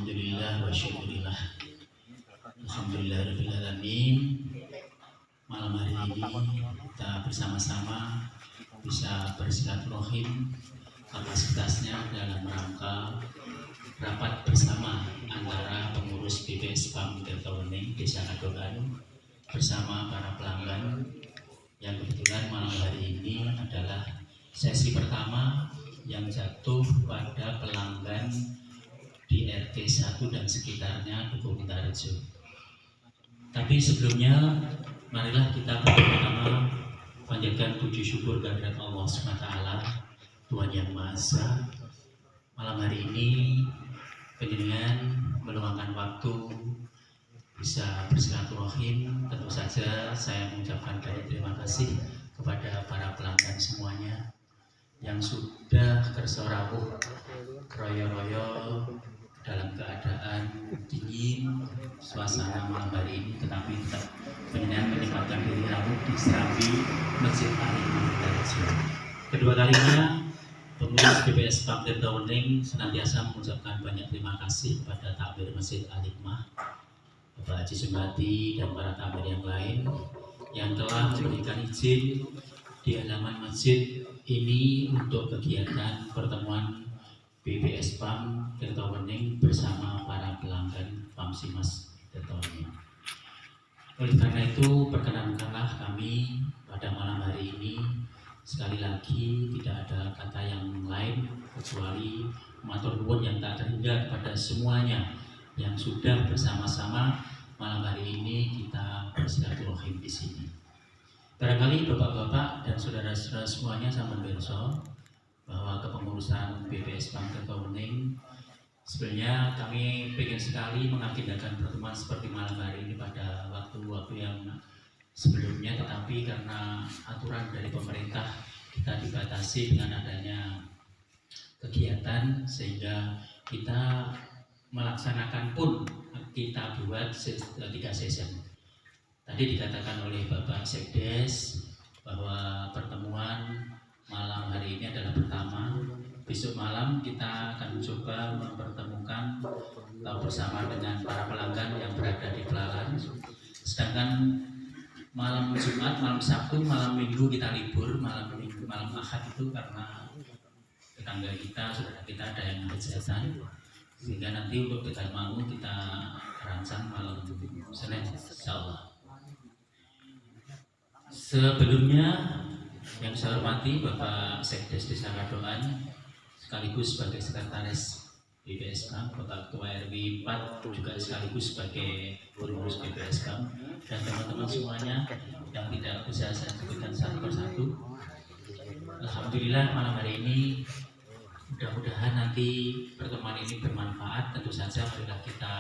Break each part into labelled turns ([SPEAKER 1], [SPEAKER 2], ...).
[SPEAKER 1] Alhamdulillah wa syukurillah. Alhamdulillah rabbil alamin. Malam hari ini kita bersama-sama bisa bersilaturahim kapasitasnya dalam rangka rapat bersama antara pengurus BPS PAM Tirtawening Desa Kadokan bersama para pelanggan yang kebetulan malam hari ini adalah sesi pertama yang jatuh pada pelanggan di RT 1 dan sekitarnya Dukuh Mintarejo. Tapi sebelumnya marilah kita bersama-sama panjatkan puji syukur kehadirat Allah SWT, Tuhan Yang Maha Esa. Malam hari ini panjenengan meluangkan waktu bisa bersilaturahim. Tentu saja saya mengucapkan banyak terima kasih kepada para pelanggan semuanya yang sudah kersorawuh keroyo-royo dalam keadaan dingin suasana malam hari ini, tetapi tetap panjenengan menyempatkan diri rawuh di serambi Masjid Al-Hikmah Mintarejo. Kedua kalinya pengurus BPS PAM Tirtawening senantiasa mengucapkan banyak terima kasih kepada takmir Masjid Al-Hikmah, Bapak Haji Sumbati dan para takmir yang lain yang telah memberikan izin di halaman masjid ini untuk kegiatan pertemuan BPS PAM Tirtawening bersama para pelanggan PAMSIMAS Tirtawening. Oleh karena itu, perkenankanlah kami pada malam hari ini sekali lagi tidak ada kata yang lain kecuali matur nuwun yang tak terhingga kepada semuanya yang sudah bersama-sama malam hari ini kita bersilaturahim di sini. Barangkali bapak-bapak dan saudara-saudara semuanya sampun pirsa bahwa kepengurusan BPS PAM Tirtawening sebenarnya kami ingin sekali mengagendakan pertemuan seperti malam hari ini pada waktu-waktu yang sebelumnya, tetapi karena aturan dari pemerintah kita dibatasi dengan adanya kegiatan sehingga kita melaksanakan pun kita buat 3 sesi. Tadi dikatakan oleh Bapak Sekdes bahwa pertemuan malam hari ini adalah pertama. Besok malam kita akan mencoba mempertemukan bersama dengan para pelanggan yang berada di Pelalan. Sedangkan malam Jumat, malam Sabtu, malam Minggu kita libur. Malam Minggu, malam Ahad itu karena tetangga kita, saudara kita ada yang hajatan, sehingga nanti untuk Tegal Mangu kita rancang malam Senin, insyaallah. Sebelumnya yang saya hormati Bapak Sekdes Desa Kadokan sekaligus sebagai sekretaris BPS PAM, Bapak Ketua RW 4 juga sekaligus sebagai pengurus BPS PAM, dan teman-teman semuanya yang tidak bisa saya sebutkan satu persatu. Alhamdulillah malam hari ini mudah-mudahan nanti pertemuan ini bermanfaat. Tentu saja marilah kita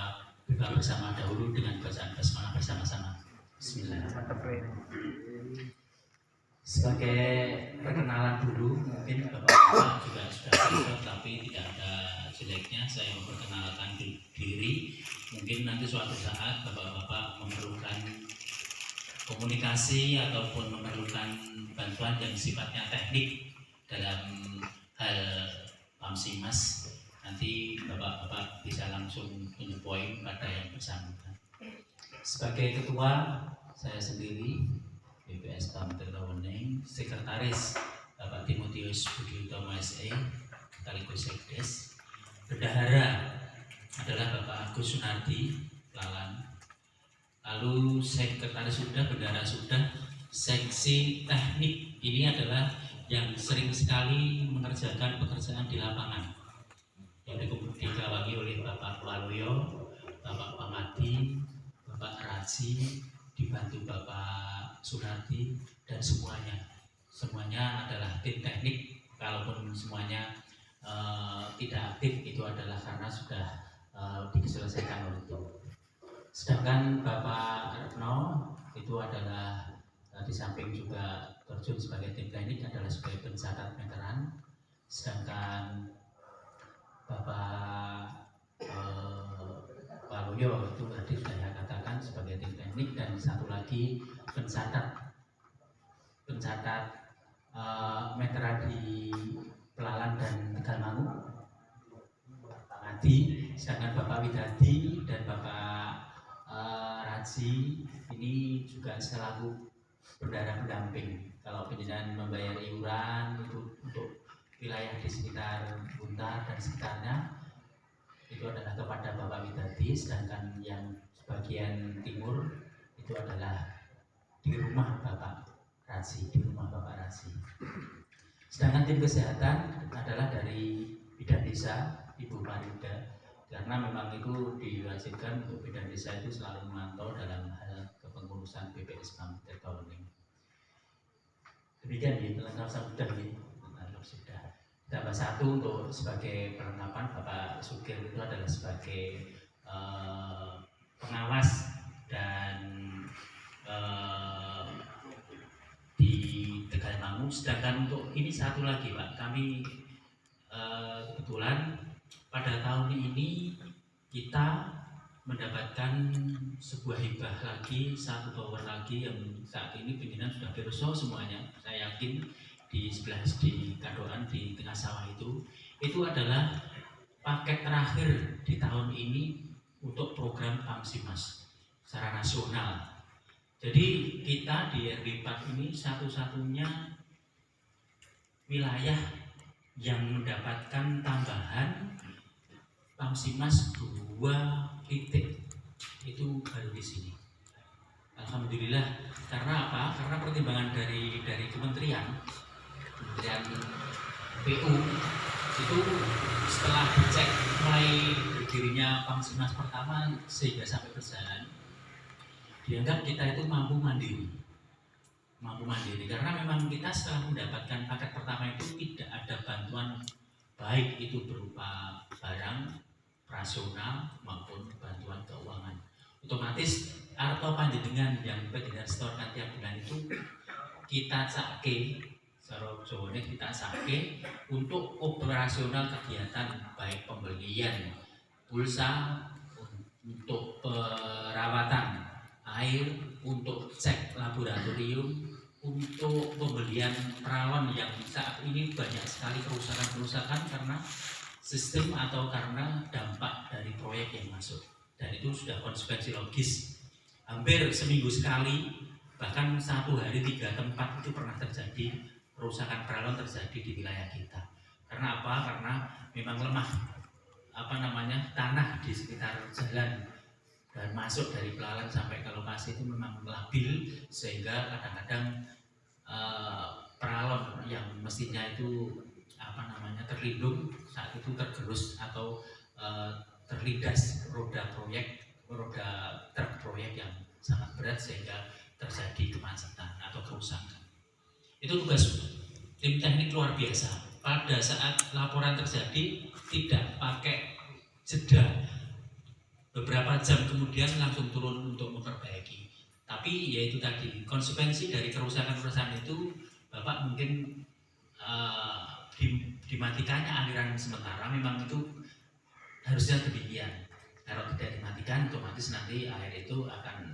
[SPEAKER 1] buka bersama dahulu dengan bacaan basmalah bersama-sama. Bismillahirrahmanirrahim. Sebagai perkenalan dulu, mungkin Bapak juga sudah tahu, tapi tidak ada jeleknya saya memperkenalkan diri. Mungkin nanti suatu saat Bapak-Bapak memerlukan komunikasi ataupun memerlukan bantuan yang sifatnya teknik dalam hal PAMSIMAS, nanti Bapak-Bapak bisa langsung tunjuk poin pada yang bersangkutan. Sebagai ketua, saya sendiri BPS PAM Tirtawening, sekretaris Bapak Timotius Budi Utomo SE, sekaligus Sekdes. Bendahara adalah Bapak Agus Sunardi Pelalan. Lalu sekretaris sudah, bendahara sudah. Seksi teknik ini adalah yang sering sekali mengerjakan pekerjaan di lapangan, yang digawangi oleh Bapak Waluyo, Bapak Pamadi, Bapak Raji, dibantu Bapak Sunardi, dan semuanya adalah tim teknik. Kalaupun semuanya tidak aktif, itu adalah karena sudah diselesaikan oleh tim. Sedangkan Bapak Retno itu adalah di samping juga terjun sebagai tim teknik adalah sebagai pencatat meteran. Sedangkan Bapak Waluyo itu tadi sudah saya katakan sebagai tim teknik, dan satu lagi pencatat meteran di Pelalan dan Tegal Mangu, Pak Adi, sedangkan Bapak Widadi dan Bapak Raji ini juga selaku bendahara pendamping. Kalau penjenengan membayar iuran itu untuk wilayah di sekitar Buntar dan sekitarnya itu adalah kepada Bapak Widadi, sedangkan yang sebagian timur itu adalah di rumah Bapak Raji, di rumah Bapak Raji. Sedangkan tim kesehatan adalah dari Bidan Desa Ibu Marida, karena memang itu diwajibkan untuk bidan desa itu selalu memantau dalam hal kepengurusan BPS Kabupaten Tawaning. Demikian ya, lengkap sudah ya, lengkap sudah. Tambah satu untuk sebagai perlengkapan, Bapak Sugir itu adalah sebagai pengawas dan di Tegalmangu. Sedangkan untuk ini satu lagi Pak, kami kebetulan pada tahun ini kita mendapatkan sebuah hibah lagi, satu tower lagi yang saat ini pimpinan sudah pirsa semuanya. Saya yakin di sebelah di Kadoan di tengah sawah itu adalah paket terakhir di tahun ini untuk program Pamsimas secara nasional. Jadi kita di RW 4 ini satu-satunya wilayah yang mendapatkan tambahan Pamsimas 2 titik itu baru di sini. Alhamdulillah. Karena apa? Karena pertimbangan dari Kementerian PU itu setelah dicek mulai berdirinya Pamsimas pertama sehingga sampai berjalan, dianggap kita itu mampu mandiri karena memang kita setelah mendapatkan paket pertama itu tidak ada bantuan baik itu berupa barang operasional maupun bantuan keuangan. Otomatis atau panjenengan yang panjenengan setorkan tiap bulan itu kita cake, secara Jawane kita cake untuk operasional kegiatan baik pembelian pulsa, untuk perawatan air, untuk cek laboratorium, untuk pembelian peralon yang saat ini banyak sekali kerusakan karena sistem atau karena dampak dari proyek yang masuk, dan itu sudah konsekuensi logis. Hampir seminggu sekali, bahkan satu hari 3 tempat itu pernah terjadi kerusakan peralon terjadi di wilayah kita. Karena apa? Karena memang lemah tanah di sekitar jalan dan masuk dari pelalan sampai ke lokasi itu memang labil, sehingga kadang-kadang peralon yang mestinya itu terlindung saat itu tergerus atau terlindas roda truk proyek yang sangat berat sehingga terjadi kemacetan atau kerusakan. Itu tugas tim teknik luar biasa. Pada saat laporan terjadi tidak pakai jeda, beberapa jam kemudian langsung turun untuk memperbaiki. Tapi yaitu tadi konsekuensi dari kerusakan itu, Bapak mungkin dimatikannya aliran sementara memang itu harusnya demikian. Kalau tidak dimatikan, otomatis nanti air itu akan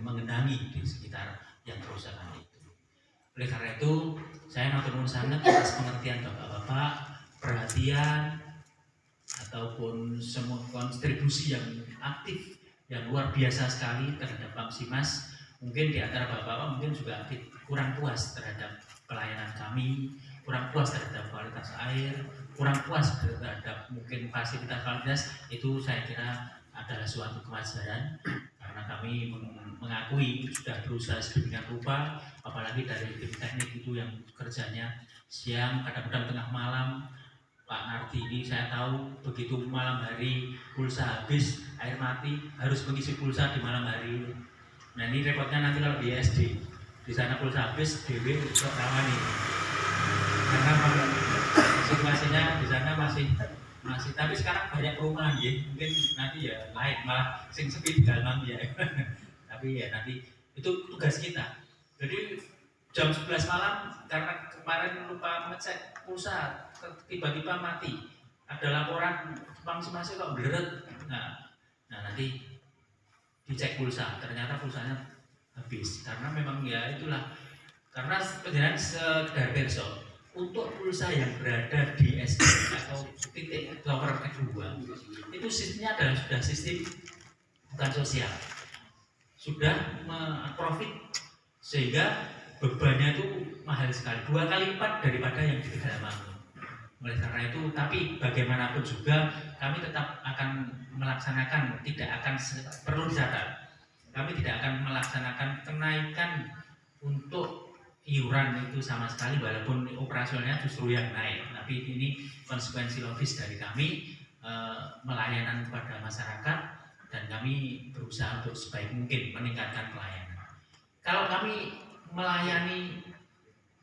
[SPEAKER 1] mengenangi di sekitar yang kerusakan itu. Oleh karena itu, saya matur nuwun sangat atas pengertian Bapak-bapak, perhatian ataupun semua kontribusi yang aktif yang luar biasa sekali terhadap Pamsimas. Mungkin di antara Bapak-bapak mungkin juga kurang puas terhadap pelayanan kami, kurang puas terhadap kualitas air, kurang puas terhadap mungkin fasilitas itu saya kira adalah suatu kewajaran, karena kami mengakui sudah berusaha sedemikian rupa, apalagi dari tim teknik itu yang kerjanya siang, kadang-kadang tengah malam. Pak Nardi ini saya tahu begitu malam hari pulsa habis, air mati, harus mengisi pulsa di malam hari. Nah ini repotnya nanti kalau di SD, di sana pulsa habis, DW untuk rawani. Karena situasinya di sana masih, tapi sekarang banyak perumahan ya, mungkin nanti ya lain, malah sing sepi di dalam ya. Tapi ya nanti itu tugas kita. Jadi jam 11 malam karena kemarin lupa ngecek pulsa, tiba-tiba mati, ada laporan Pamsimas kok bleret. Nah nanti dicek pulsa, ternyata pulsanya habis, karena memang ya itulah, karena penjelasan sekedar besok untuk pulsa yang berada di SD atau titik tower kedua itu sistemnya adalah sudah sistem bukan sosial, sudah profit, sehingga bebannya itu mahal sekali, 2 kali lipat daripada yang di pedalaman. Oleh karena itu, tapi bagaimanapun juga kami tetap akan melaksanakan, tidak akan perlu dicatat, kami tidak akan melaksanakan kenaikan untuk iuran itu sama sekali, walaupun operasionalnya justru yang naik. Tapi ini konsekuensi logis dari kami melayanan kepada masyarakat, dan kami berusaha untuk sebaik mungkin meningkatkan pelayanan. Kalau kami melayani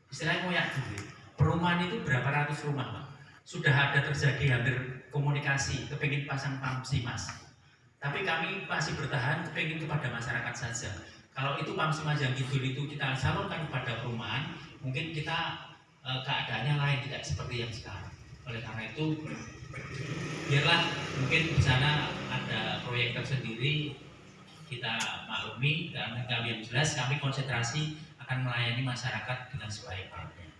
[SPEAKER 1] istilahnya ngoyak duit, perumahan itu berapa ratus rumah, Pak. Sudah ada terjadi hampir komunikasi, kepingin pasang PAMSIMAS. Tapi kami masih bertahan kepingin kepada masyarakat saja. Kalau itu PAMSIMAS yang gitu itu kita salurkan kepada perumahan, mungkin kita keadaannya lain, tidak seperti yang sekarang. Oleh karena itu, biarlah mungkin di sana ada proyek tersendiri, kita maklumi, dan yang jelas kami konsentrasi akan melayani masyarakat dengan sebaik-baiknya.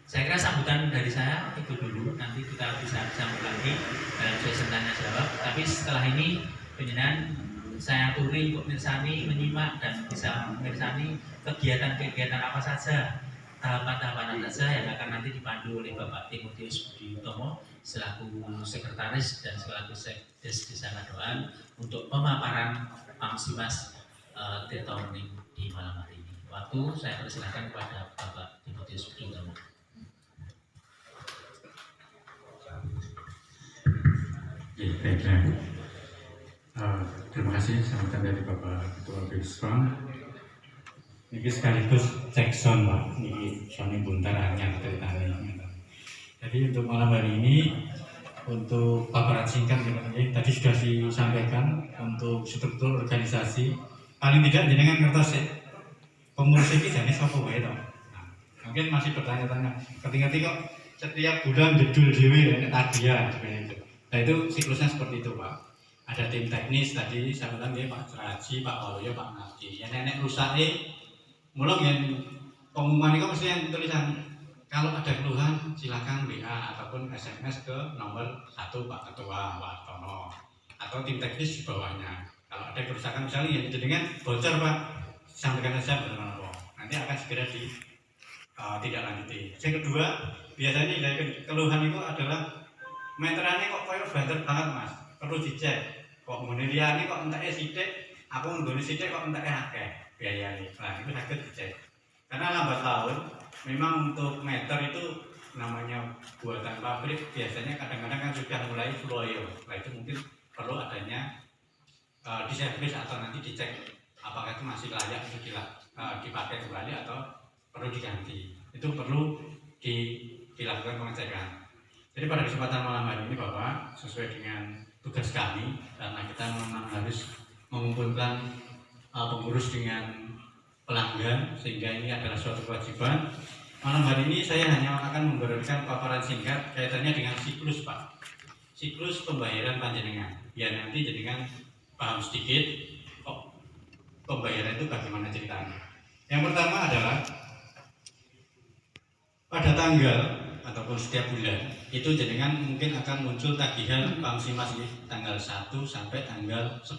[SPEAKER 1] Saya kira sambutan dari saya itu dulu, nanti kita bisa sambung lagi dalam sesi tanya jawab. Tapi setelah ini penjenengan saya aturi untuk mirsani, menyimak dan bisa mirsani kegiatan-kegiatan apa saja, tahapan-tahapan apa saja yang akan nanti dipandu oleh Bapak Timotius Budi Utomo selaku sekretaris dan selaku sekdes Desa Ngadoan untuk pemaparan PAMSIMAS Detoning di malam hari ini. Waktu saya persilakan kepada Bapak Timotius Budi Utomo.
[SPEAKER 2] Baiklah. Terima kasih sambutan dari Bapak Ketua BISPAM. Ini sekaligus cek sound, Pak. Ini soundnya buntar anyar ceritanya. Jadi untuk malam hari ini, untuk paparan singkat tadi sudah disampaikan untuk struktur organisasi. Paling tidak jenengan ngertos ya, pengurus ini jenis apa wae toh. Mungkin masih bertanya-tanya, ketika kok setiap bulan jedul dewe hadiah seperti itu. Nah itu siklusnya seperti itu, Pak. Ada tim teknis tadi saya bilang ya Pak Raji, Pak Waluyo, Pak Nadi. Yang nenek rusaknya, mulai yang pengumuman itu mesti yang tulisan kalau ada keluhan silakan WA ataupun SMS ke nomor 1 Pak Ketua Pak Tono atau tim teknis di bawahnya. Kalau ada kerusakan misalnya ya dengan bocor Pak, sampaikan saja benar-benar. Nanti akan segera tidak lanjuti. Yang kedua, biasanya dari keluhan itu adalah meterannya kok koyo banter banget Mas, perlu dicek. Kok meniliani kok enteknya sidik, aku nggone sidik kok enteknya akeh biayanya. Nah, itu sakit dicek. Karena lambat laun, memang untuk meter itu namanya buatan pabrik biasanya kadang-kadang kan sudah mulai loyo. Nah, itu mungkin perlu adanya diservis atau nanti dicek apakah itu masih layak untuk dipakai kembali atau perlu diganti. Itu perlu dilakukan pengecekan. Jadi pada kesempatan malam hari ini Bapak, sesuai dengan tugas kami, karena kita memang harus mengumpulkan pengurus dengan pelanggan, sehingga ini adalah suatu kewajiban. Malam hari ini saya hanya akan memberikan paparan singkat kaitannya dengan siklus Pak, siklus pembayaran panjenengan. Biar nanti jenengan paham sedikit kok pembayaran itu bagaimana ceritanya. Yang pertama adalah pada tanggal ataupun setiap bulan itu jenengan mungkin akan muncul tagihan PAMSIMAS tanggal 1 sampai tanggal 10.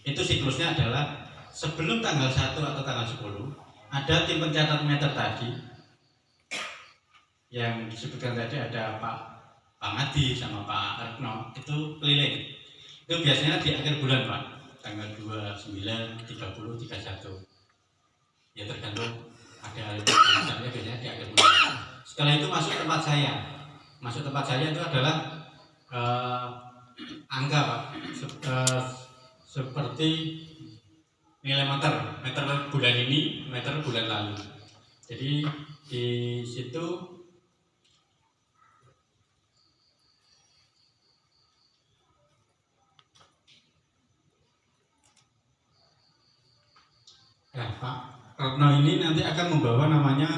[SPEAKER 2] Itu siklusnya adalah sebelum tanggal 1 atau tanggal 10 ada tim pencatat meter tadi yang disebutkan tadi, ada Pak Ngadi sama Pak Retno, itu keliling. Itu biasanya di akhir bulan Pak, tanggal 29, 30, 31. Ya tergantung, ada misalnya biasanya di akhir bulan. Setelah itu masuk tempat saya. Masuk tempat saya itu adalah angka Pak, seperti nilai meter bulan ini, meter bulan lalu. Jadi di situ Pak Retno ini nanti akan membawa namanya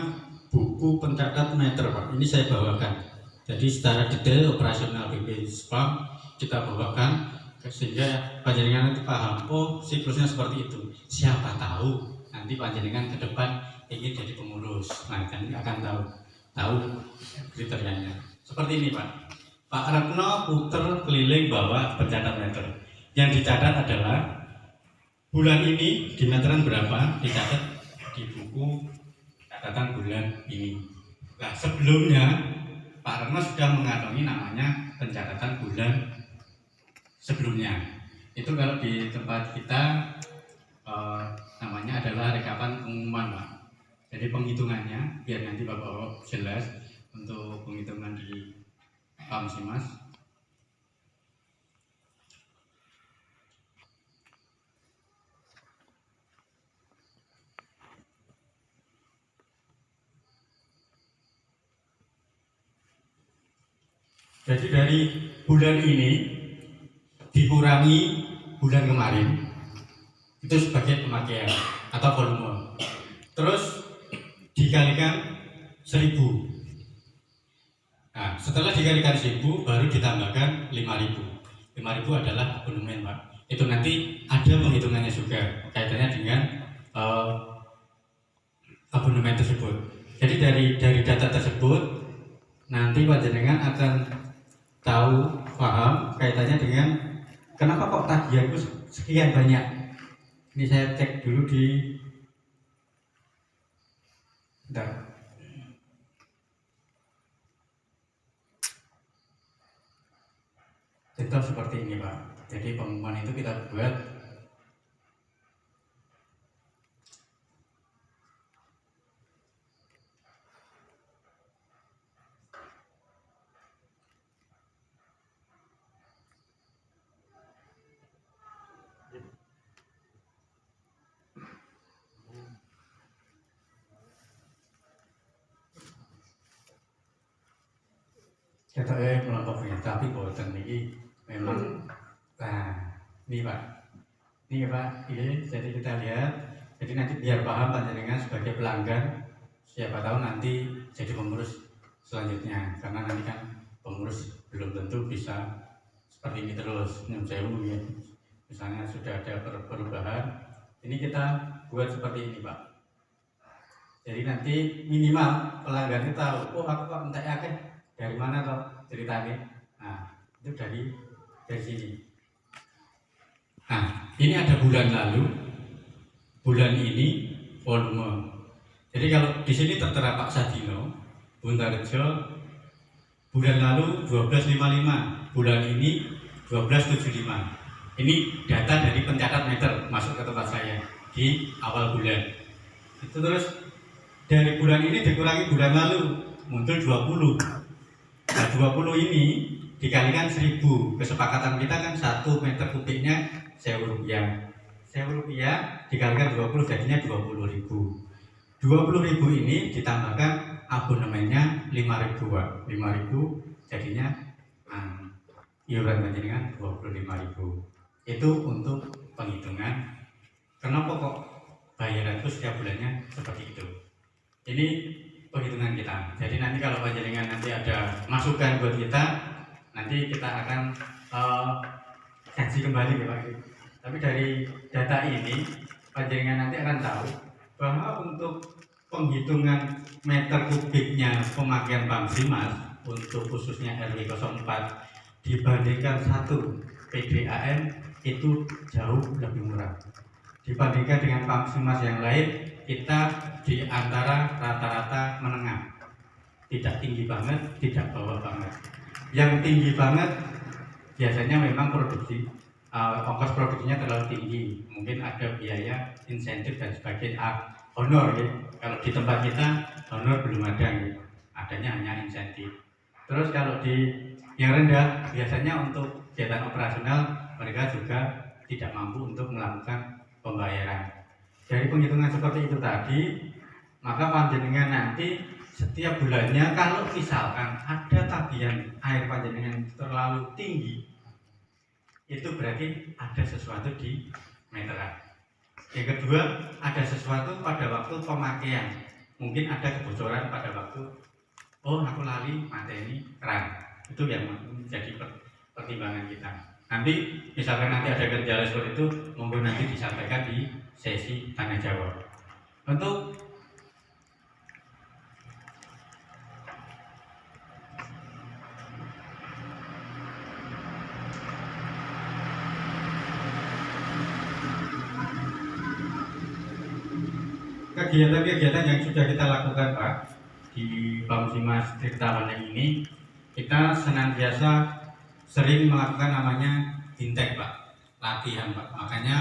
[SPEAKER 2] buku pencatat meter Pak. Ini saya bawakan. Jadi secara detail operasional BISPAM kita bawakan sehingga panjenengan nanti paham, oh siklusnya seperti itu. Siapa tahu nanti panjenengan ke depan ingin jadi pengurus. Nah, kan akan tahu. tahu kriterianya. Seperti ini Pak. Pak Retno puter keliling bawa pencatat meter. Yang dicatat adalah bulan ini di meteran berapa, dicatat di buku catatan bulan ini. Nah, sebelumnya Pak Retno sudah mengantongi namanya pencatatan bulan sebelumnya. Itu kalau di tempat kita namanya adalah rekapan pengumuman Pak. Jadi penghitungannya biar nanti Bapak jelas untuk penghitungan di Kamsimas. Jadi dari bulan ini dikurangi bulan kemarin itu sebagai pemakaian atau volume. Terus dikalikan 1000. Nah, setelah dikalikan 1000 baru ditambahkan 5000. 5000 adalah abonemen Pak. Itu nanti ada penghitungannya juga kaitannya dengan abonemen tersebut. Jadi dari data tersebut nanti panjenengan akan tahu, paham kaitannya dengan kenapa kok tagihanku sekian banyak. Ini saya cek dulu di bentar. Contoh seperti ini Pak. Jadi pengumuman itu kita buat kita melakukan tapi boten ini memang ini Pak. Ini Pak, ini jadi kita lihat. Jadi nanti biar paham panjenengan sebagai pelanggan, siapa tahu nanti jadi pengurus selanjutnya. Karena nanti kan pengurus belum tentu bisa seperti ini terus. Nyusewu ya. Misalnya sudah ada perubahan, ini kita buat seperti ini Pak. Jadi nanti minimal pelanggan itu tahu, oh aku kok entek akeh dari mana toh ceritanya. Nah, itu dari sini. Nah, ini ada bulan lalu, bulan ini volume. Jadi kalau di sini tertera Pak Sadino, Buntarejo, bulan lalu 1255, bulan ini 1275. Ini data dari pencatat meter masuk ke tempat saya di awal bulan. Itu terus dari bulan ini dikurangi bulan lalu muncul 20. Nah 20 ini dikalikan 1000. Kesepakatan kita kan 1 meter kubiknya Rp1.000. Rp1.000 dikalikan 20 jadinya 20.000. 20.000 ini ditambahkan abonemennya 5.000 Pak. 5.000 jadinya iuran panjenengan 25.000. Itu untuk penghitungan kenapa kok bayaranku setiap bulannya seperti itu. Ini penghitungan kita. Jadi nanti kalau panjenengan nanti ada masukan buat kita, nanti kita akan kaji kembali ya Pak. Tapi dari data ini panjenengan nanti akan tahu bahwa untuk penghitungan meter kubiknya pemakaian Kamsimas untuk khususnya RW 04 dibandingkan 1 PDAM itu jauh lebih murah. Dibandingkan dengan Kamsimas yang lain, kita di antara rata-rata menengah. Tidak tinggi banget, tidak bawah banget. Yang tinggi banget biasanya memang produksi ongkos produksinya terlalu tinggi. Mungkin ada biaya insentif dan sebagainya. Honor ya. Kalau di tempat kita honor belum ada ya. Adanya hanya insentif. Terus kalau di yang rendah biasanya untuk kegiatan operasional mereka juga tidak mampu untuk melakukan pembayaran. Dari penghitungan seperti itu tadi, maka panjenengan nanti setiap bulannya kalau misalkan ada tagihan air panjenengan terlalu tinggi, itu berarti ada sesuatu di meteran. Yang kedua, ada sesuatu pada waktu pemakaian. Mungkin ada kebocoran pada waktu aku lali mateni keran. Itu yang menjadi pertimbangan kita. Nanti misalkan nanti ada kendala seperti itu, monggo nanti disampaikan di sesi tanya jawab. Untuk kegiatan-kegiatan yang sudah kita lakukan Pak di Pamsimas Tirtawan ini, kita senantiasa sering melakukan namanya bintek Pak, latihan Pak. Makanya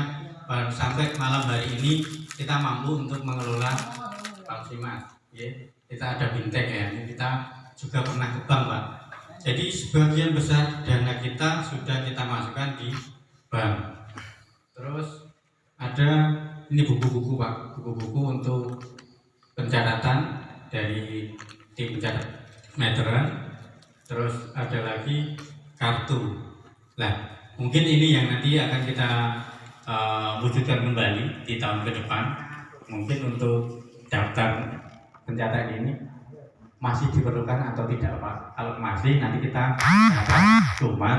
[SPEAKER 2] sampai malam hari ini kita mampu untuk mengelola Pamsimas. Ya. Kita ada bintek ya, kita juga pernah ke bank Pak. Jadi sebagian besar dana kita sudah kita masukkan di bank. Terus ada ini buku-buku Pak, buku-buku untuk pencatatan dari tim pencatat meteran. Terus ada lagi kartu. Nah, mungkin ini yang nanti akan kita wujudkan kembali di tahun ke depan. Mungkin untuk daftar pencatat ini masih diperlukan atau tidak Pak? Kalau masih nanti kita akan. Cuman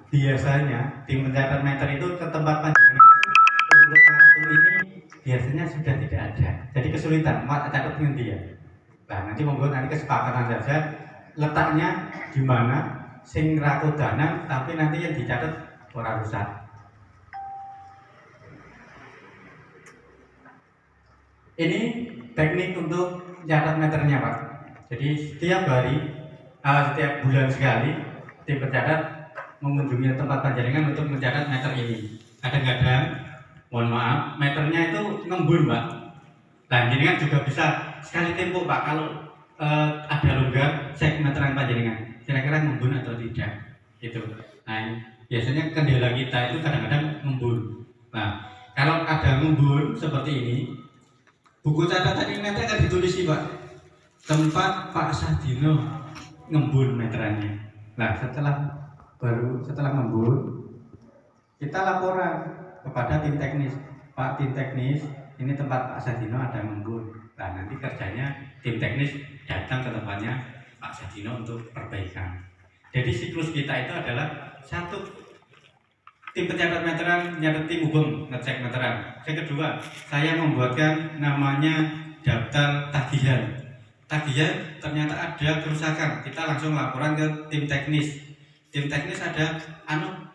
[SPEAKER 2] biasanya tim pencatat meter itu ke tempat panjenengan untuk kartu ini biasanya sudah tidak ada. Jadi kesulitan Pak catat dengan dia. Nah nanti monggo nanti kesepakatan saja letaknya di mana sing rakodanan tapi nanti yang dicatat orang rusak. Ini teknik untuk catat meternya Pak. Jadi setiap hari, setiap bulan sekali tim pencatat mengunjungi tempat panjenengan untuk mencatat meter ini. Kadang-kadang, mohon maaf, meternya itu ngembun Pak. Dan jenengan juga bisa sekali tempo Pak kalau ada longgar cek meteran panjenengan. Kira-kira ngembun atau tidak? Itu. Nah, biasanya kendala kita itu kadang-kadang ngembun. Nah, kalau ada ngembun seperti ini, buku catatan ini nanti akan ditulis sih Pak. Tempat Pak Sadino ngembun meterannya. Nah, setelah ngembun, kita laporan kepada tim teknis. Pak tim teknis, ini tempat Pak Sadino ada ngembun. Nah, nanti kerjanya tim teknis datang ke tempatnya Pak Sadino untuk perbaikan. Jadi siklus kita itu adalah satu, tim pencatat meteran nyatet hubung ngecek meteran. Yang kedua, saya membuatkan namanya daftar tagihan. Tagihan ternyata ada kerusakan, kita langsung laporan ke tim teknis. Tim teknis ada,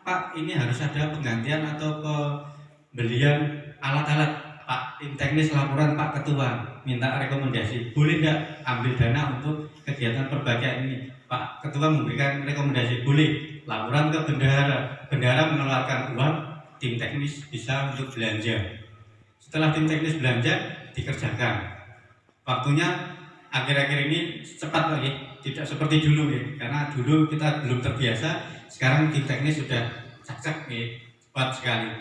[SPEAKER 2] Pak ini harus ada penggantian atau pembelian alat-alat. Pak tim teknis laporan Pak Ketua, minta rekomendasi, boleh nggak ambil dana untuk kegiatan perbaikan ini. Pak Ketua memberikan rekomendasi, boleh. Laporan ke bendahara, bendahara mengeluarkan uang, tim teknis bisa untuk belanja. Setelah tim teknis belanja, dikerjakan. Waktunya akhir-akhir ini cepat lagi, tidak seperti dulu ya, karena dulu kita belum terbiasa. Sekarang tim teknis sudah cak-cak ya, cepat sekali.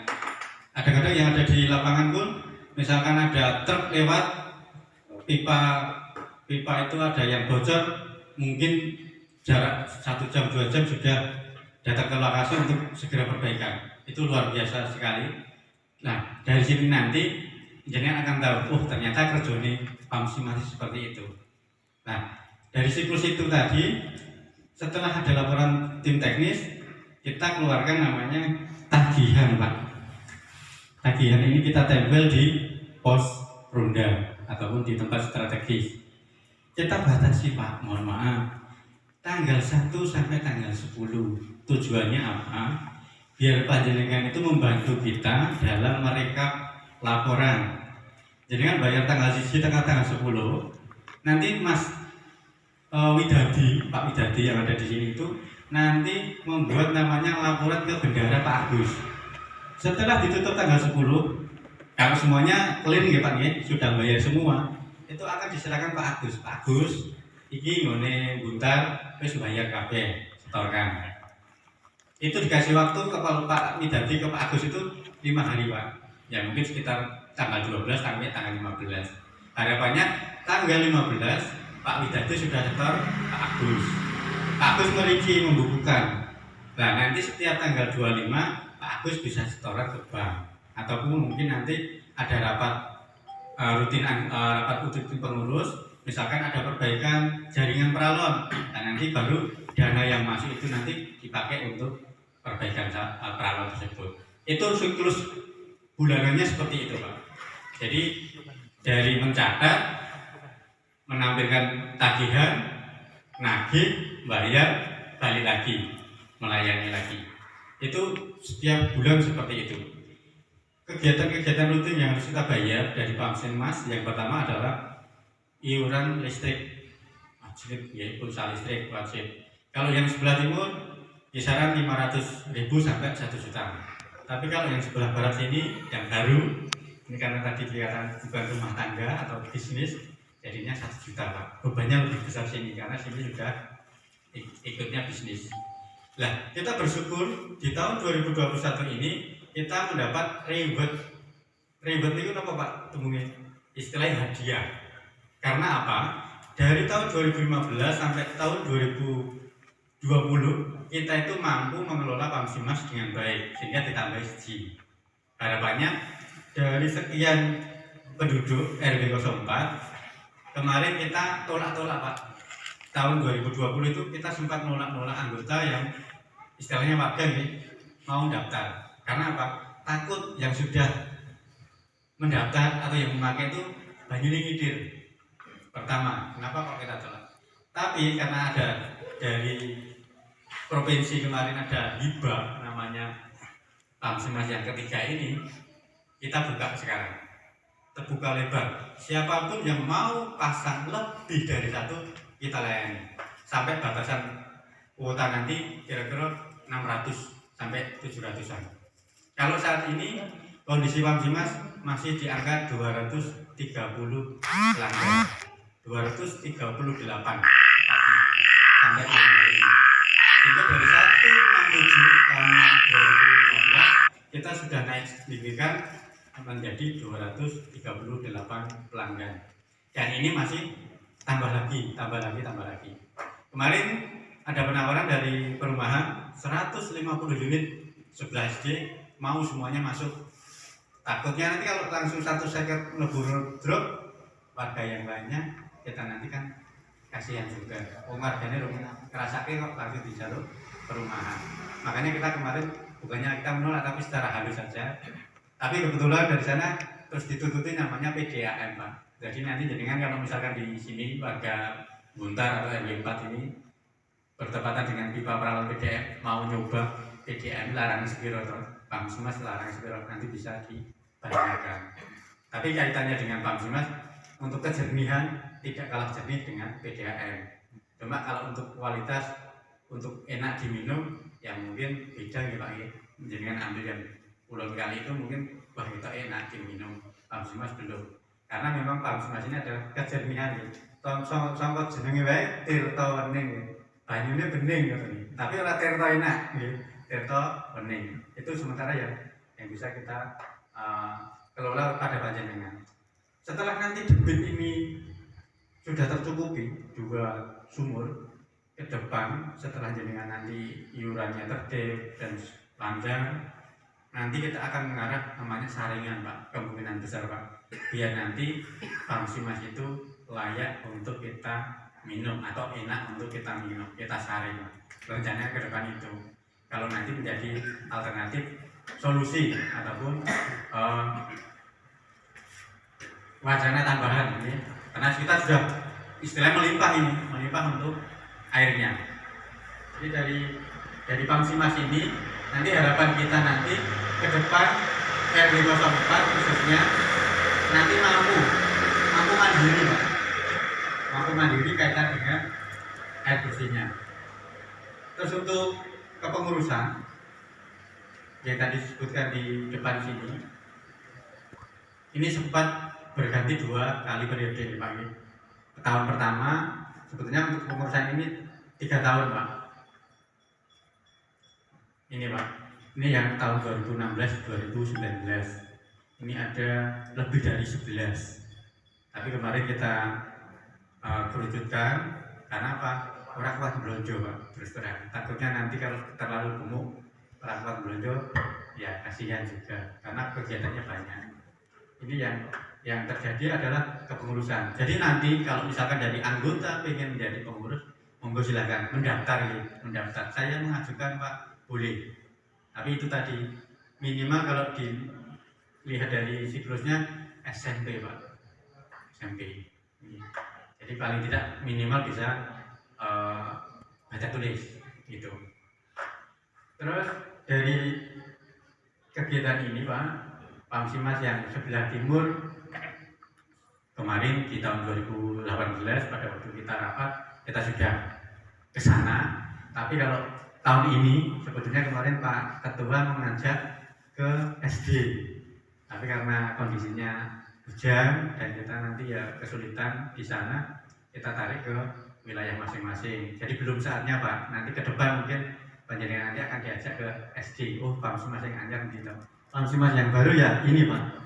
[SPEAKER 2] Kadang-kadang yang ada di lapangan pun, misalkan ada truk lewat, pipa itu ada yang bocor, mungkin jarak 1 jam 2 jam sudah datang ke lokasi untuk segera perbaikan. Itu luar biasa sekali. Nah dari sini nanti jenengan akan tahu, oh ternyata kerjanya Pamsimas masih seperti itu. Nah dari siklus itu tadi, setelah ada laporan tim teknis, kita keluarkan namanya tagihan Pak. Tagihan ini kita tempel di pos ronda ataupun di tempat strategis. Kita batasi Pak, mohon maaf, tanggal 1 sampai tanggal 10. Tujuannya apa? Biar panjenengan itu membantu kita dalam merekap laporan. Jadi kan bayar tanggal 1 tanggal 10. Nanti Mas Widadi, Pak Widadi yang ada di sini itu nanti membuat namanya laporan ke bendahara Pak Agus. Setelah ditutup tanggal 10, kalau semuanya clear ya Pak ya, sudah bayar semua, itu akan diserahkan Pak Agus. Pak Agus, iki ngone buntar, wis bayar kabeh, setorkan. Itu dikasih waktu ke Pak Widadi ke Pak Agus itu 5 hari Pak. Ya mungkin sekitar tanggal 12 sampai tanggal 15. Harapannya tanggal 15 Pak Widadi sudah setor Pak Agus. Pak Agus merinci membukukan. Nah nanti setiap tanggal 25 Pak Agus bisa setoran ke bank. Ataupun mungkin nanti ada rapat rapat rutin pengurus, misalkan ada perbaikan jaringan peralon. Nah nanti baru dana yang masuk itu nanti dipakai untuk perbaikan peralon tersebut. Itu siklus bulanannya seperti itu Pak. Jadi dari mencatat, menampilkan tagihan, nagih, bayar, balik lagi, melayani lagi. Itu setiap bulan seperti itu. kegiatan-kegiatan rutin yang harus kita bayar dari Pamsinmas yang pertama adalah iuran listrik wajib, ya pulsa listrik wajib. Kalau yang sebelah timur kisaran 500.000 sampai 1 juta. Tapi kalau yang sebelah barat sini yang baru, ini karena tadi kelihatan bukan rumah tangga atau bisnis, jadinya 1 juta Pak. Bebannya lebih besar sini karena sini sudah ikutnya bisnis. Nah, kita bersyukur di tahun 2021 ini kita mendapat reward. Reward itu apa Pak? Temui istilahnya hadiah. Karena apa? Dari tahun 2015 sampai tahun 2020 kita itu mampu mengelola Pamsimas dengan baik sehingga ditambah siji. Harapannya dari sekian penduduk RW 04 kemarin kita tolak-tolak Pak. Tahun 2020 itu kita sempat nolak-nolak anggota yang istilahnya warga nih mau daftar. Karena apa? Takut yang sudah mendaftar atau yang memakai itu banyak ngidir. Pertama, kenapa kok kita tolak? Tapi karena ada dari provinsi kemarin ada hibah namanya Pamsimas yang ketiga ini, kita buka sekarang. Terbuka lebar. Siapapun yang mau pasang lebih dari 1 kita layani. Sampai batasan kuota nanti kira-kira 600 sampai 700-an. Kalau saat ini kondisi Pamsimas masih di angka 230 pelanggan. 238 sampai hari ini. Sehingga dari 167 tahun 2015 kita sudah naik signifikan menjadi 238 pelanggan. Dan ini masih tambah lagi. Kemarin ada penawaran dari perumahan 150 unit 11 SD mau semuanya masuk. Takutnya nanti kalau langsung 1 second lebur drop warga yang lainnya kita nanti kan kasihan juga. Warganya ngerasake kok langsung dijaluk perumahan. Makanya kita kemarin bukannya kita menolak tapi secara halus saja. Tapi kebetulan dari sana terus ditututi namanya PDAM Pak. Jadi nanti jenengan kalau misalkan di sini warga Buntar atau RW 4 ini bertepatan dengan pipa peralatan PDAM mau nyoba PDAM larangan sepiro Pamsimas larangan sepiro nanti bisa dibayarkan. Tapi kaitannya dengan Pamsimas untuk kejernihan tidak kalah jernih dengan PDAM. Cuma kalau untuk kualitas, untuk enak diminum, ya mungkin beda ya Pak ya. Jenengan ambil yang ulang kali itu mungkin wah itu enak diminum, Pamsimas belum. Karena memang Pamsimas ini adalah kejernihan ya. Sangkot jenenge wae tirta wening ya. Banyune bening gitu nih. Tapi ora tirta enak ya. Tirta wening. Itu sementara ya yang bisa kita kelola pada panjenengan. Setelah nanti debit ini sudah tercukupi 2 sumur ke depan, setelah jenengan nanti iurannya tertib dan lancar, nanti kita akan mengarah namanya saringan Pak, kemungkinan besar Pak, biar nanti Pamsimas itu layak untuk kita minum atau enak untuk kita minum, kita saring Pak. Rencananya ke depan itu, kalau nanti menjadi alternatif solusi ataupun wacana tambahan ini, karena kita sudah istilah melimpah untuk airnya. Jadi dari Pamsimas ini nanti harapan kita nanti ke depan RW 04 khususnya nanti mampu mandiri Pak. Mampu mandiri kaitan dengan air bersihnya. Terus untuk kepengurusan yang tadi disebutkan di depan sini, ini sempat berganti 2 kali periode Pak. Tahun pertama sebetulnya untuk pengurusan ini 3 tahun Pak. Ini Pak, ini yang tahun 2016-2019 ini ada lebih dari 11. Tapi kemarin kita kerucutkan karena apa? Orang kuat belanja Pak, terus terang. Takutnya nanti kalau terlalu gemuk orang kuat belanja ya kasihan juga karena kegiatannya banyak. Ini yang terjadi adalah kepengurusan. Jadi nanti kalau misalkan dari anggota ingin menjadi pengurus, monggo silakan mendaftar. Saya mengajukan Pak, boleh. Tapi itu tadi minimal kalau dilihat dari siklusnya SMP Pak, SMP. Jadi paling tidak minimal bisa baca tulis gitu. Terus dari kegiatan ini Pak, Pamsimas yang sebelah timur kemarin di tahun 2018 pada waktu kita rapat kita sudah ke sana. Tapi kalau tahun ini sebetulnya kemarin Pak Ketua mengajak ke SD, tapi karena kondisinya hujan dan kita nanti ya kesulitan di sana, kita tarik ke wilayah masing-masing. Jadi belum saatnya Pak, nanti ke depan mungkin panjenengan nanti akan diajak ke SD. Oh, Pamsimas yang anyar gitu. Pamsimas yang baru ya ini Pak,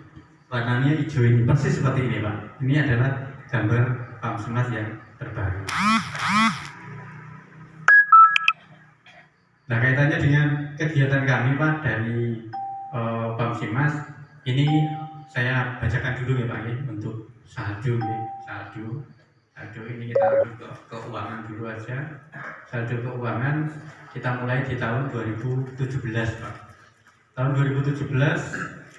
[SPEAKER 2] warnanya hijau ini, persis seperti ini Pak. Ini adalah gambar Pamsimas yang terbaru. Nah, kaitannya dengan kegiatan kami Pak dari Pamsimas, ini saya bacakan dulu ya Pak ya, untuk saldo ya. Saldo ini kita lanjut ke keuangan dulu aja. Saldo keuangan kita mulai di tahun 2017 Pak. Tahun 2017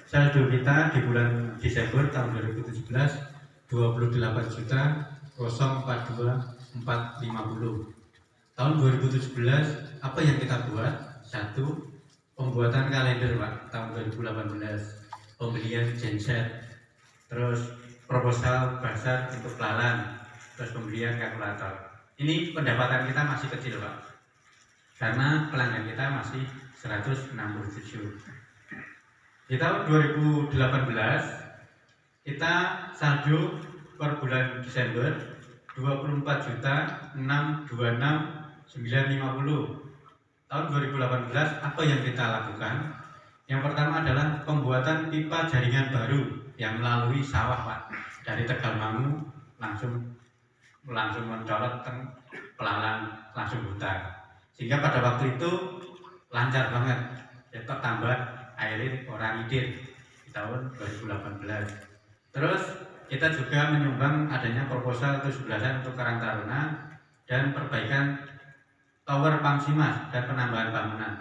[SPEAKER 2] saldo kita di bulan Desember tahun 2017 28.042.450. Tahun 2017 apa yang kita buat? Satu, pembuatan kalender Pak tahun 2018, pembelian genset, terus proposal basar untuk pelalan, terus pembelian kalkulator. Ini pendapatan kita masih kecil Pak, karena pelanggan kita masih 167. Di tahun 2018 kita saldo per bulan Desember 24.626.950. Tahun 2018 apa yang kita lakukan? Yang pertama adalah pembuatan pipa jaringan baru yang melalui sawah Pak, dari Tegalmangu langsung mencolot ke Pelalan, langsung hutan, sehingga pada waktu itu lancar banget, cetak tambah air orang idir di tahun 2018. Terus kita juga menyumbang adanya proposal kesebelasan untuk Karang Taruna dan perbaikan tower Pamsimas dan penambahan bangunan.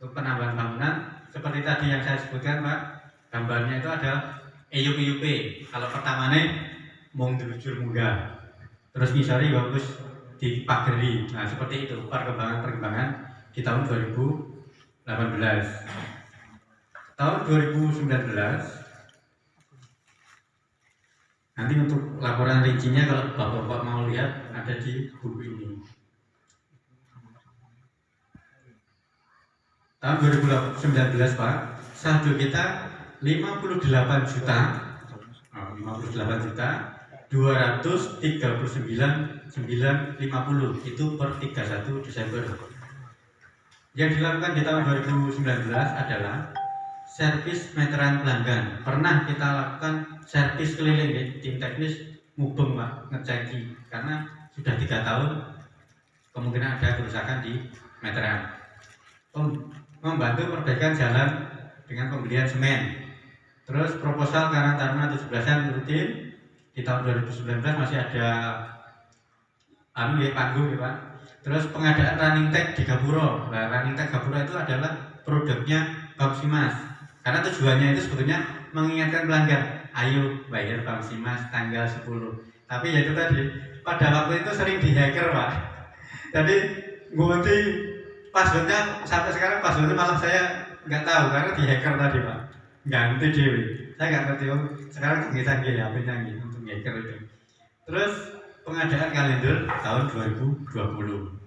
[SPEAKER 2] Untuk penambahan bangunan seperti tadi yang saya sebutkan Pak, gambarnya itu ada EUP. Kalau pertamanya mung dulujur munggah, terus ngisori bagus di pageri. Nah seperti itu perkembangan di tahun 2018. Tahun 2019 nanti untuk laporan rincinya kalau Bapak-Bapak mau lihat ada di buku ini. Tahun 2019 Pak, saldo kita 58 juta 239.950 itu per 31 Desember. Yang dilakukan di tahun 2019 adalah servis meteran pelanggan. Pernah kita lakukan servis keliling ya, tim teknis ngubeng Pak, ngeceki karena sudah 3 tahun kemungkinan ada kerusakan di meteran. Membantu perbaikan jalan dengan pembelian semen. Terus proposal Karang Taruna 17-an rutin. Di tahun 2019 masih ada panggung ya Pak. Terus pengadaan running tag di Gapura. Nah, running tag Gapura itu adalah produknya Pamsimas. Karena tujuannya itu sebetulnya mengingatkan pelanggan, ayo bayar Pamsimas tanggal 10. Tapi ya itu tadi, pada waktu itu sering dihacker Pak. Jadi ngunti passwordnya sampai sekarang passwordnya malah saya nggak tahu karena dihacker tadi Pak. Ganti dewi. Saya nggak ngerti sekarang canggih-canggih ya HP canggih untuk hacker itu. Terus pengadaan kalender tahun 2020.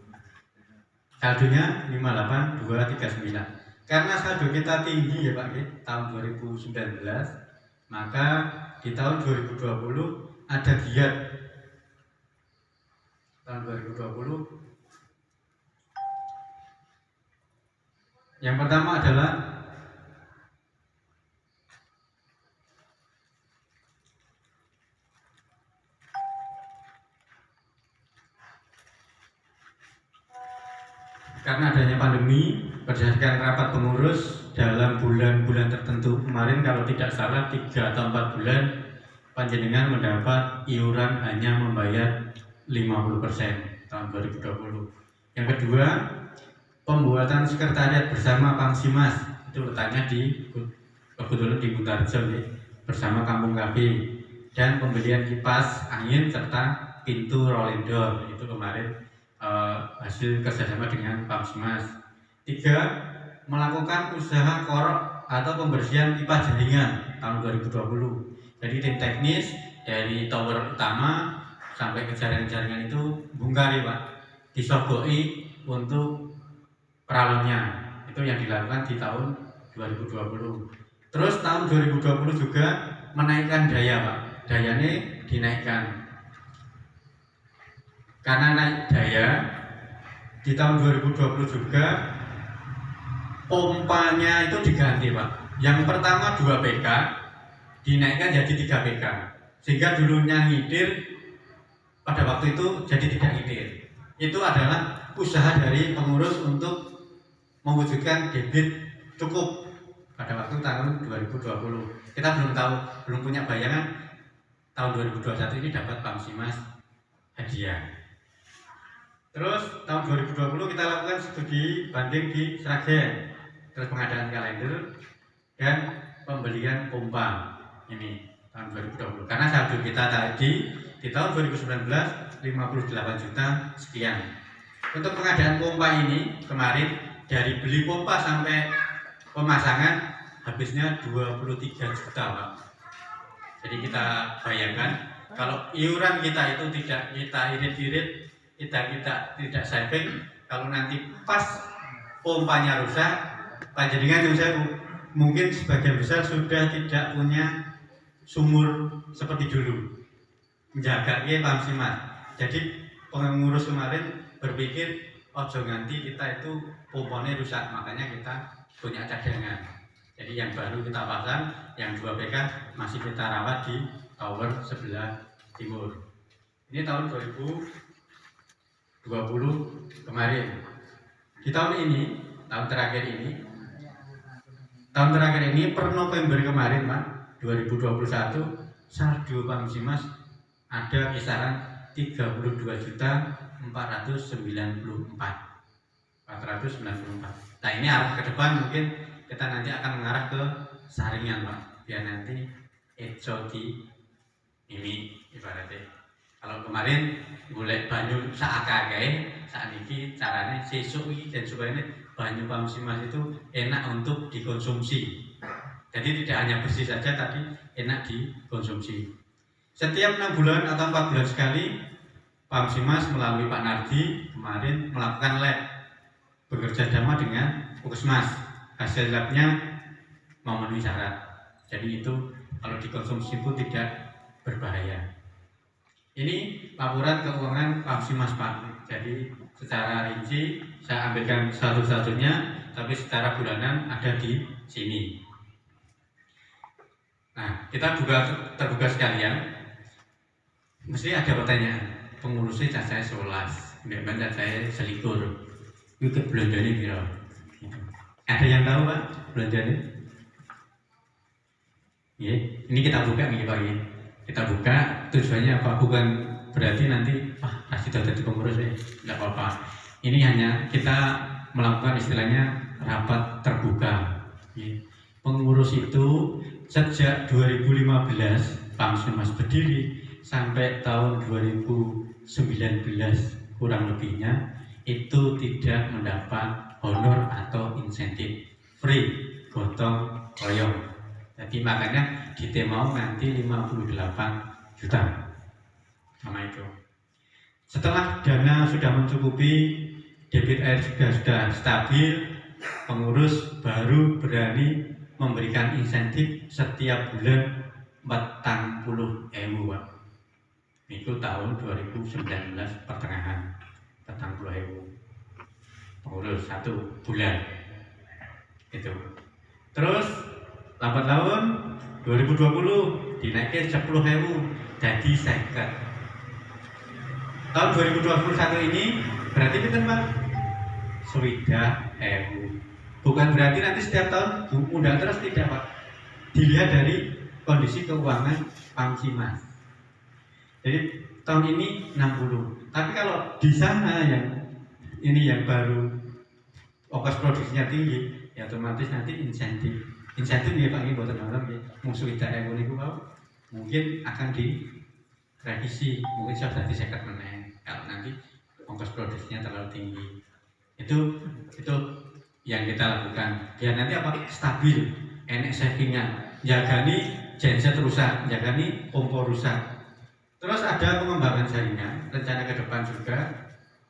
[SPEAKER 2] Saldonya 58.239. Karena saldo kita tinggi ya Pak tahun 2019, maka di tahun 2020 ada giat. Tahun 2020 yang pertama adalah karena adanya pandemi, berdasarkan rapat pengurus dalam bulan-bulan tertentu kemarin, kalau tidak salah 3 atau 4 bulan panjenengan mendapat iuran hanya membayar 50% tahun 2020. Yang kedua, pembuatan sekretariat bersama Pamsimas, itu letaknya kebetulan di Butarjo bersama Kampung KB, dan pembelian kipas angin serta pintu rolling door itu kemarin hasil kerjasama dengan Pamsimas. 3, melakukan usaha korok atau pembersihan pipa jaringan tahun 2020. Jadi tim teknis dari tower utama sampai ke jaringan-jaringan itu bongkari Pak, disoboi untuk peralonnya. Itu yang dilakukan di tahun 2020. Terus tahun 2020 juga menaikkan daya Pak, dayanya dinaikkan. Karena naik daya di tahun 2020 juga pompanya itu diganti Pak. Yang pertama 2 PK dinaikkan jadi 3 PK, sehingga dulunya ngidir pada waktu itu jadi tidak ngidir. Itu adalah usaha dari pengurus untuk mewujudkan debit cukup pada waktu tahun 2020. Kita belum tahu, belum punya bayangan tahun 2021 ini dapat Pamsimas hadiah. Terus tahun 2020 kita lakukan studi banding di Sragen, terus pengadaan kalender dan pembelian pompa ini tahun 2020. Karena saldo kita tadi di tahun 2019 58 juta sekian. Untuk pengadaan pompa ini kemarin dari beli pompa sampai pemasangan habisnya 23 juta Pak. Jadi kita bayangkan kalau iuran kita itu tidak kita irit-irit, kita tidak saving, kalau nanti pas pompanya rusak, panjenengan yang saya mungkin sebagian besar sudah tidak punya sumur seperti dulu menjaga Pamsimas. Jadi pengurus kemarin berpikir ojo ganti kita itu pompanya rusak, makanya kita punya cadangan. Jadi yang baru kita pasang, yang 2 PK masih kita rawat di tower sebelah timur. Ini tahun 2020 kemarin. Di tahun ini, tahun terakhir ini per November kemarin Pak 2021 saldo Pamsimas ada kisaran 32.494. Nah ini arah ke depan mungkin kita nanti akan mengarah ke saringan Pak, biar nanti eco di ini ibaratnya. Kalau kemarin golek banyu saakake, saat ini caranya sesuk dan sebagainya banyu Pamsimas itu enak untuk dikonsumsi. Jadi tidak hanya bersih saja, tapi enak dikonsumsi. Setiap 6 bulan atau 4 bulan sekali Pamsimas melalui Pak Nardi kemarin melakukan lab bekerja sama dengan Puskesmas. Hasil labnya memenuhi syarat. Jadi itu kalau dikonsumsi pun tidak berbahaya. Ini laporan keuangan Pamsimas Pak. Jadi secara rinci saya ambilkan satu-satunya, tapi secara bulanan ada di sini. Nah, kita juga terbuka sekalian. Mesti ada pertanyaan. Pengurusnya saya 11, mbak saya selikur. Itu belanjanya piro? Ada yang tahu Pak belanjanya? Ya, ini kita buka nih Pak. Kita buka, tujuannya apa? Bukan berarti nanti kasih data di pengurus ya, tidak apa-apa. Ini hanya kita melakukan istilahnya rapat terbuka. Ya. Pengurus itu sejak 2015 Pamsimas berdiri sampai tahun 2019 kurang lebihnya itu tidak mendapat honor atau insentif, free, gotong royong. Jadi makanya kita mau nanti 58 juta sama itu. Setelah dana sudah mencukupi, debit air sudah stabil, pengurus baru berani memberikan insentif setiap bulan 40.000 Pak. Itu tahun 2019 pertengahan 40.000 pengurus 1 bulan itu. Terus lambat tahun 2020 dinaikin 10.000 jadi 50. Tahun 2021 ini berarti itu kan Pak sudah bukan berarti nanti setiap tahun undang terus, tidak Pak. Dilihat dari kondisi keuangan Pamsimas. Jadi tahun ini 60. Tapi kalau di sana yang ini yang baru ongkos produksinya tinggi, ya otomatis nanti insentif ya Pak, ini buat orang ya musuh tidak ekonomi Pak, mungkin akan direvisi, mungkin sudah disekat meneng kalau nanti ongkos produksinya terlalu tinggi. Itu yang kita lakukan biar nanti apa stabil enek settingan, jagani genset rusak, jagani pompa rusak. Terus ada pengembangan jaringan, rencana ke depan juga.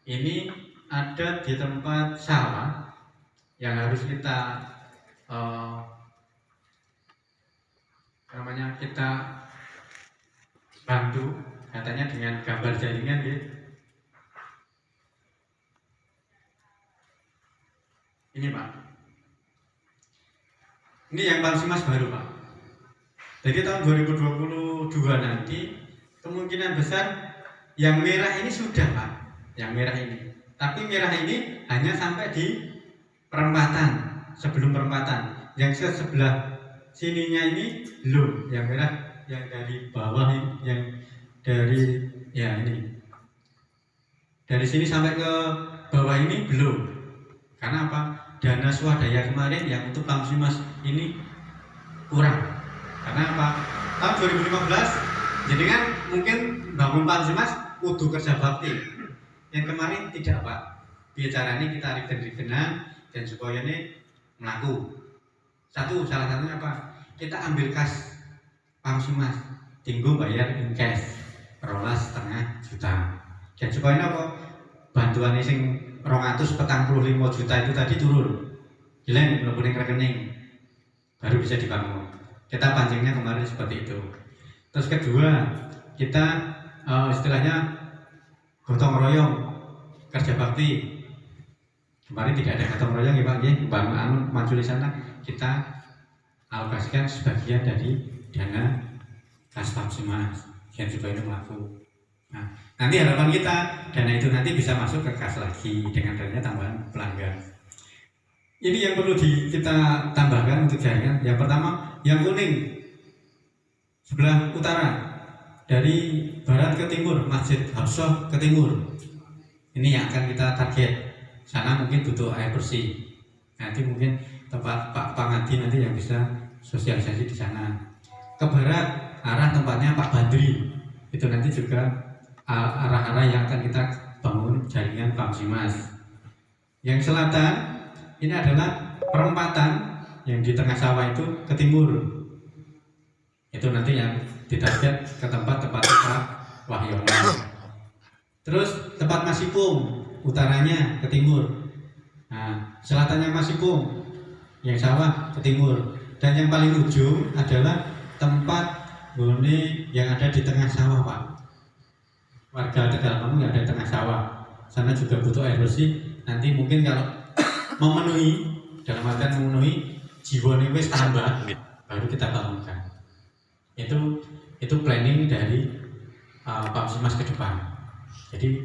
[SPEAKER 2] Ini ada di tempat sawah yang harus kita kita bantu, katanya dengan gambar jaringan ya. Ini Pak, ini yang Pamsimas baru Pak. Jadi tahun 2022 nanti kemungkinan besar yang merah ini sudah Pak, yang merah ini. Tapi merah ini hanya sampai di perempatan, sebelum perempatan. Yang sebelah sininya ini belum, yang merah yang dari bawah ini, yang dari ya ini. Dari sini sampai ke bawah ini belum. Karena apa? Dana swadaya kemarin yang untuk Pamsimas ini kurang. Karena apa? Tahun 2015 jadi kan mungkin bangun Pamsimas kudu kerja bakti. Yang kemarin tidak Pak. Bicara ini kita rigen-rigenan dan supaya ini melaku. Salah satunya apa? Kita ambil kas Pamsimas, tinggal bayar in cash 12,5 juta. Dan supaya apa? Bantuan ini sing 245 juta itu tadi turun. Gila mlebu ning rekening. Baru bisa dibangun. Kita pancingnya kemarin seperti itu. Terus kedua, kita istilahnya gotong royong kerja bakti. Kemarin tidak ada gotong royong ya Pak nggih, bangun maju di sana kita alokasikan sebagian dari dana kas Pamsimas yang juga itu melaku. Nah, nanti harapan kita dana itu nanti bisa masuk ke kas lagi dengan adanya tambahan pelanggan. Ini yang perlu kita tambahkan untuk jaringan. Yang pertama, yang kuning sebelah utara dari barat ke timur, Masjid Hafsah ke timur. Ini yang akan kita target. Sana mungkin butuh air bersih. Nanti mungkin tempat Pak Pangadi nanti yang bisa sosialisasi di sana. Ke barat arah tempatnya Pak Badri. Itu nanti juga arah-arah yang akan kita bangun jaringan Pamsimas. Yang selatan ini adalah perempatan yang di tengah sawah itu ke timur. Itu nanti yang ditarget ke tempat-tempat Pak Wahyono. Terus tempat Masipung utaranya ke timur. Nah, selatannya Masipung yang sawah ke timur. Dan yang paling ujung adalah tempat bone yang ada di tengah sawah Pak. Warga Tegal kamu yang ada di tengah sawah. Sana juga butuh air bersih. Nanti mungkin kalau memenuhi, dalam artian memenuhi jiwane wis tambah, baru kita bangunkan. Itu planning dari Pamsimas ke depan. Jadi